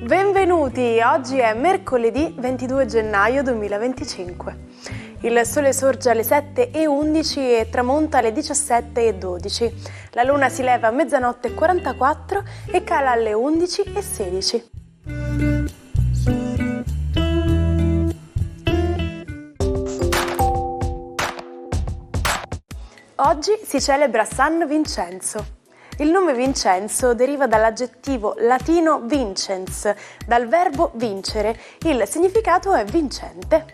Benvenuti, oggi è mercoledì 22 gennaio 2025. Il sole sorge alle 7:11 e tramonta alle 17:12. La luna si leva a 00:44 e cala alle 11:16. Oggi si celebra San Vincenzo. Il nome Vincenzo deriva dall'aggettivo latino vincens, dal verbo vincere. Il significato è vincente.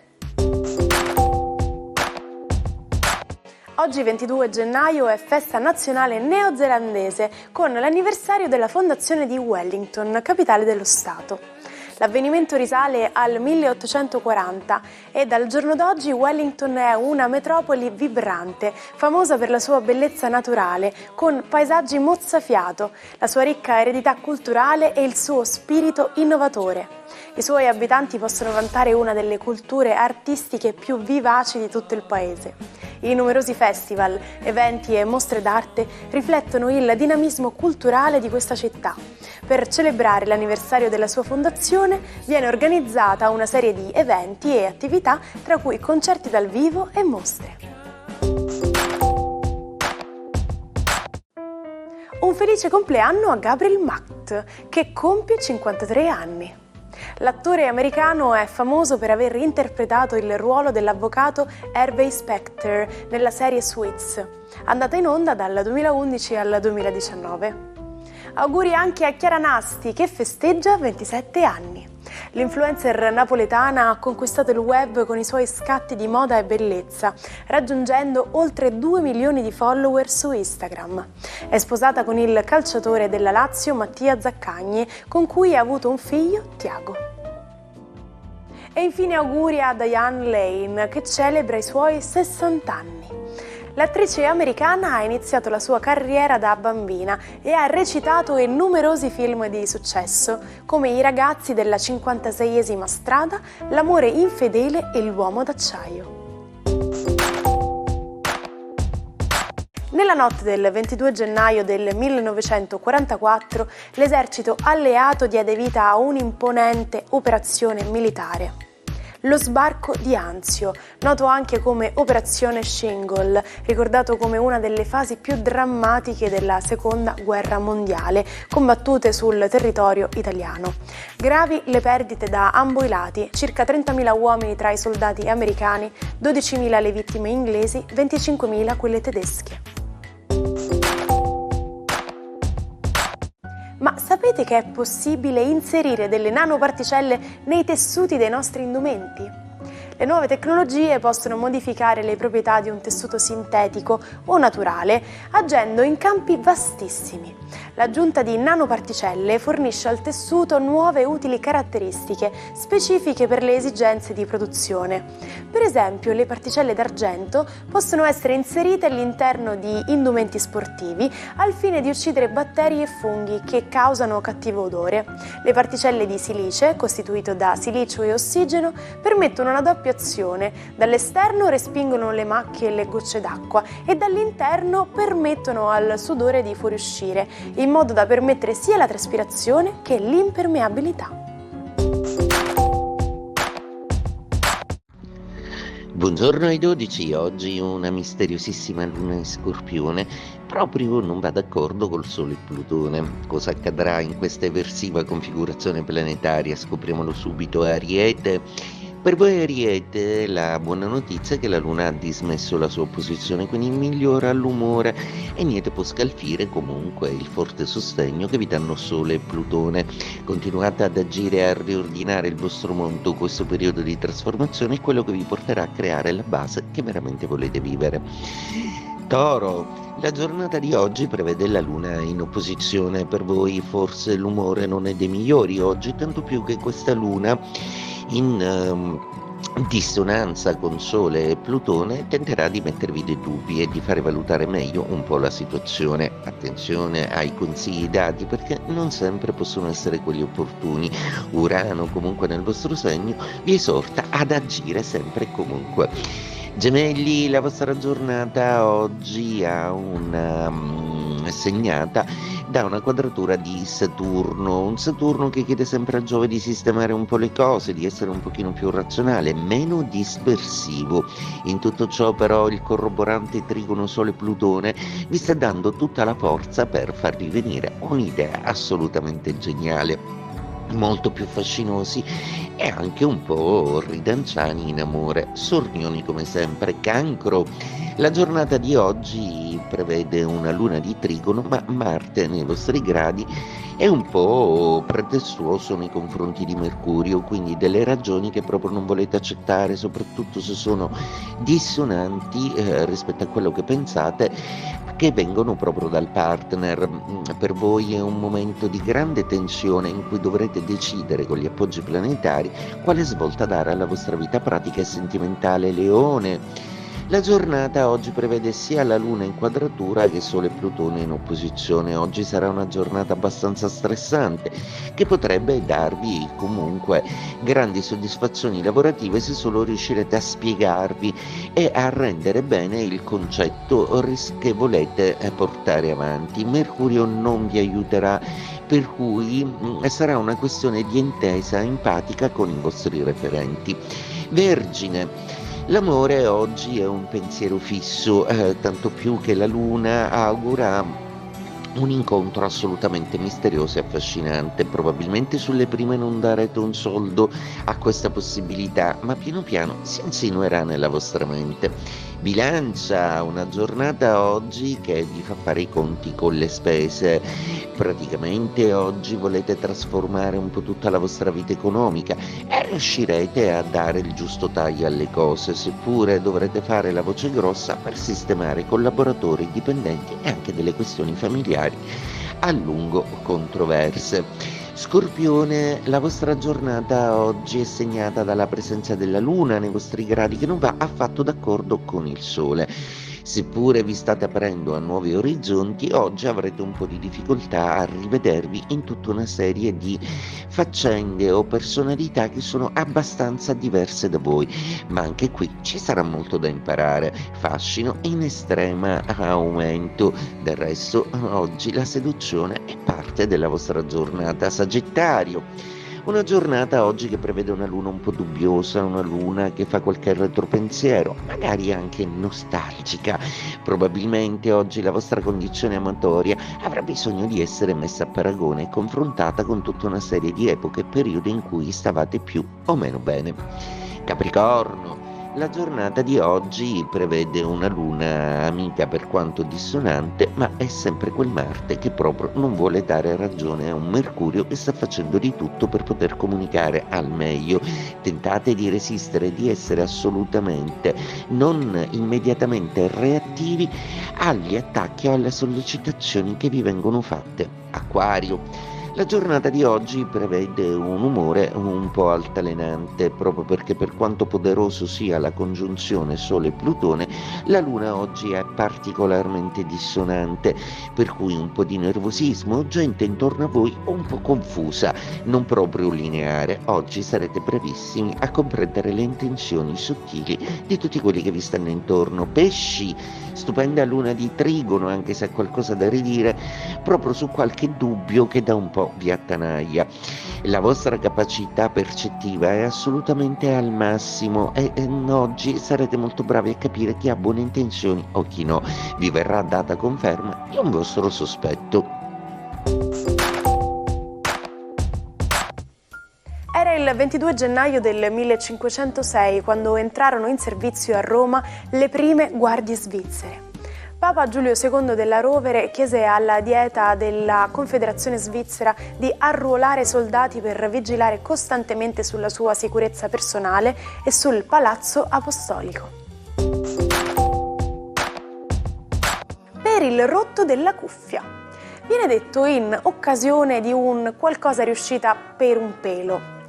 Oggi 22 gennaio è festa nazionale neozelandese con l'anniversario della fondazione di Wellington, capitale dello Stato. L'avvenimento risale al 1840 e dal giorno d'oggi Wellington è una metropoli vibrante, famosa per la sua bellezza naturale, con paesaggi mozzafiato, la sua ricca eredità culturale e il suo spirito innovatore. I suoi abitanti possono vantare una delle culture artistiche più vivaci di tutto il paese. I numerosi festival, eventi e mostre d'arte riflettono il dinamismo culturale di questa città. Per celebrare l'anniversario della sua fondazione viene organizzata una serie di eventi e attività, tra cui concerti dal vivo e mostre. Un felice compleanno a Gabriel Macht, che compie 53 anni. L'attore americano è famoso per aver interpretato il ruolo dell'avvocato Harvey Specter nella serie Suits, andata in onda dal 2011 al 2019. Auguri anche a Chiara Nasti, che festeggia 27 anni. L'influencer napoletana ha conquistato il web con i suoi scatti di moda e bellezza, raggiungendo oltre 2 milioni di follower su Instagram. È sposata con il calciatore della Lazio Mattia Zaccagni, con cui ha avuto un figlio, Tiago. E infine auguri a Diane Lane, che celebra i suoi 60 anni. L'attrice americana ha iniziato la sua carriera da bambina e ha recitato in numerosi film di successo, come I ragazzi della 56esima strada, L'amore infedele e L'uomo d'acciaio. Nella notte del 22 gennaio del 1944, l'esercito alleato diede vita a un'imponente operazione militare. Lo sbarco di Anzio, noto anche come Operazione Shingle, ricordato come una delle fasi più drammatiche della Seconda Guerra Mondiale, combattute sul territorio italiano. Gravi le perdite da ambo i lati, circa 30.000 uomini tra i soldati americani, 12.000 le vittime inglesi, 25.000 quelle tedesche. Ma sapete che è possibile inserire delle nanoparticelle nei tessuti dei nostri indumenti? Le nuove tecnologie possono modificare le proprietà di un tessuto sintetico o naturale, agendo in campi vastissimi. L'aggiunta di nanoparticelle fornisce al tessuto nuove e utili caratteristiche specifiche per le esigenze di produzione. Per esempio, le particelle d'argento possono essere inserite all'interno di indumenti sportivi al fine di uccidere batteri e funghi che causano cattivo odore. Le particelle di silice, costituito da silicio e ossigeno, permettono una doppia azione. Dall'esterno respingono le macchie e le gocce d'acqua e dall'interno permettono al sudore di fuoriuscire, in modo da permettere sia la traspirazione che l'impermeabilità. Buongiorno ai 12, oggi una misteriosissima luna in Scorpione proprio non va d'accordo col Sole e Plutone. Cosa accadrà in questa eversiva configurazione planetaria? Scopriamolo subito. Ariete. Per voi Ariete, la buona notizia è che la Luna ha dismesso la sua opposizione, quindi migliora l'umore e niente può scalfire comunque il forte sostegno che vi danno Sole e Plutone. Continuate ad agire e a riordinare il vostro mondo. Questo periodo di trasformazione è quello che vi porterà a creare la base che veramente volete vivere. Toro, la giornata di oggi prevede la Luna in opposizione. Per voi forse l'umore non è dei migliori oggi, tanto più che questa Luna in dissonanza con Sole e Plutone tenterà di mettervi dei dubbi e di fare valutare meglio un po' la situazione. Attenzione ai consigli dati perché non sempre possono essere quelli opportuni. Urano comunque nel vostro segno vi esorta ad agire sempre e comunque. Gemelli, la vostra giornata oggi ha segnata da una quadratura di Saturno, un Saturno che chiede sempre a Giove di sistemare un po' le cose, di essere un pochino più razionale, meno dispersivo. In tutto ciò però il corroborante trigono Sole-Plutone vi sta dando tutta la forza per farvi venire un'idea assolutamente geniale, molto più fascinosi e anche un po' ridanciani in amore. Sornioni come sempre. Cancro, la giornata di oggi prevede una luna di trigono, ma Marte nei vostri gradi è un po' pretestuoso nei confronti di Mercurio, quindi delle ragioni che proprio non volete accettare, soprattutto se sono dissonanti rispetto a quello che pensate, che vengono proprio dal partner. Per voi è un momento di grande tensione in cui dovrete decidere con gli appoggi planetari quale svolta dare alla vostra vita pratica e sentimentale. Leone, la giornata oggi prevede sia la Luna in quadratura che Sole e Plutone in opposizione. Oggi sarà una giornata abbastanza stressante che potrebbe darvi comunque grandi soddisfazioni lavorative se solo riuscirete a spiegarvi e a rendere bene il concetto che volete portare avanti. Mercurio non vi aiuterà, per cui sarà una questione di intesa empatica con i vostri referenti. Vergine, l'amore oggi è un pensiero fisso, tanto più che la Luna augura un incontro assolutamente misterioso e affascinante. Probabilmente sulle prime non darete un soldo a questa possibilità, ma piano piano si insinuerà nella vostra mente. Bilancia, una giornata oggi che vi fa fare i conti con le spese. Praticamente oggi volete trasformare un po' tutta la vostra vita economica e riuscirete a dare il giusto taglio alle cose, seppure dovrete fare la voce grossa per sistemare collaboratori, dipendenti e anche delle questioni familiari a lungo controverse. Scorpione, la vostra giornata oggi è segnata dalla presenza della Luna nei vostri gradi che non va affatto d'accordo con il Sole. Seppure vi state aprendo a nuovi orizzonti, oggi avrete un po' di difficoltà a rivedervi in tutta una serie di faccende o personalità che sono abbastanza diverse da voi, ma anche qui ci sarà molto da imparare. Fascino in estrema aumento. Del resto, oggi la seduzione è parte della vostra giornata. Sagittario, una giornata oggi che prevede una luna un po' dubbiosa, una luna che fa qualche retropensiero, magari anche nostalgica. Probabilmente oggi la vostra condizione amatoria avrà bisogno di essere messa a paragone e confrontata con tutta una serie di epoche e periodi in cui stavate più o meno bene. Capricorno, la giornata di oggi prevede una luna amica per quanto dissonante, ma è sempre quel Marte che proprio non vuole dare ragione a un Mercurio che sta facendo di tutto per poter comunicare al meglio. Tentate di resistere, di essere assolutamente non immediatamente reattivi agli attacchi o alle sollecitazioni che vi vengono fatte. Acquario, la giornata di oggi prevede un umore un po' altalenante, proprio perché per quanto poderoso sia la congiunzione Sole-Plutone, la Luna oggi è particolarmente dissonante, per cui un po' di nervosismo, gente intorno a voi un po' confusa, non proprio lineare. Oggi sarete bravissimi a comprendere le intenzioni sottili di tutti quelli che vi stanno intorno. Pesci, stupenda luna di trigono, anche se ha qualcosa da ridire proprio su qualche dubbio che da un po' vi attanaglia. La vostra capacità percettiva è assolutamente al massimo e oggi sarete molto bravi a capire chi ha buone intenzioni o chi no. Vi verrà data conferma di un vostro sospetto. Era il 22 gennaio del 1506 quando entrarono in servizio a Roma le prime guardie svizzere. Papa Giulio II della Rovere chiese alla Dieta della Confederazione Svizzera di arruolare soldati per vigilare costantemente sulla sua sicurezza personale e sul Palazzo Apostolico. Per il rotto della cuffia. Viene detto in occasione di un qualcosa riuscita per un pelo.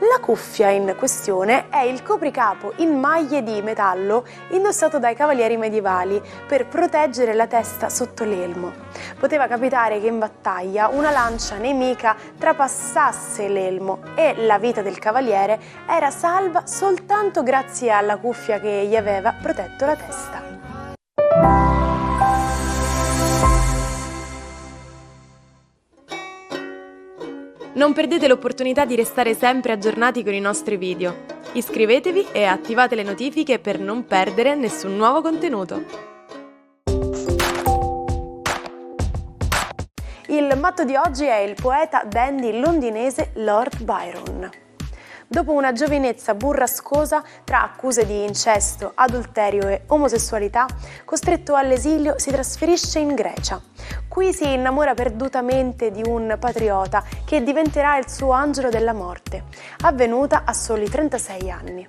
La cuffia in questione è il copricapo in maglie di metallo indossato dai cavalieri medievali per proteggere la testa sotto l'elmo. Poteva capitare che in battaglia una lancia nemica trapassasse l'elmo e la vita del cavaliere era salva soltanto grazie alla cuffia che gli aveva protetto la testa. Non perdete l'opportunità di restare sempre aggiornati con i nostri video. Iscrivetevi e attivate le notifiche per non perdere nessun nuovo contenuto. Il matto di oggi è il poeta dandy londinese Lord Byron. Dopo una giovinezza burrascosa tra accuse di incesto, adulterio e omosessualità, costretto all'esilio si trasferisce in Grecia. Qui si innamora perdutamente di un patriota che diventerà il suo angelo della morte, avvenuta a soli 36 anni.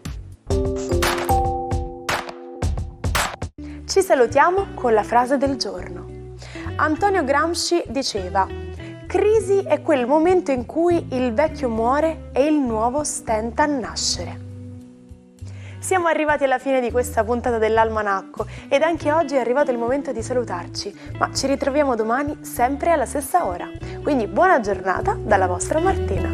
Ci salutiamo con la frase del giorno. Antonio Gramsci diceva: crisi è quel momento in cui il vecchio muore e il nuovo stenta a nascere. Siamo arrivati alla fine di questa puntata dell'Almanacco ed anche oggi è arrivato il momento di salutarci, ma ci ritroviamo domani sempre alla stessa ora. Quindi buona giornata dalla vostra Martina.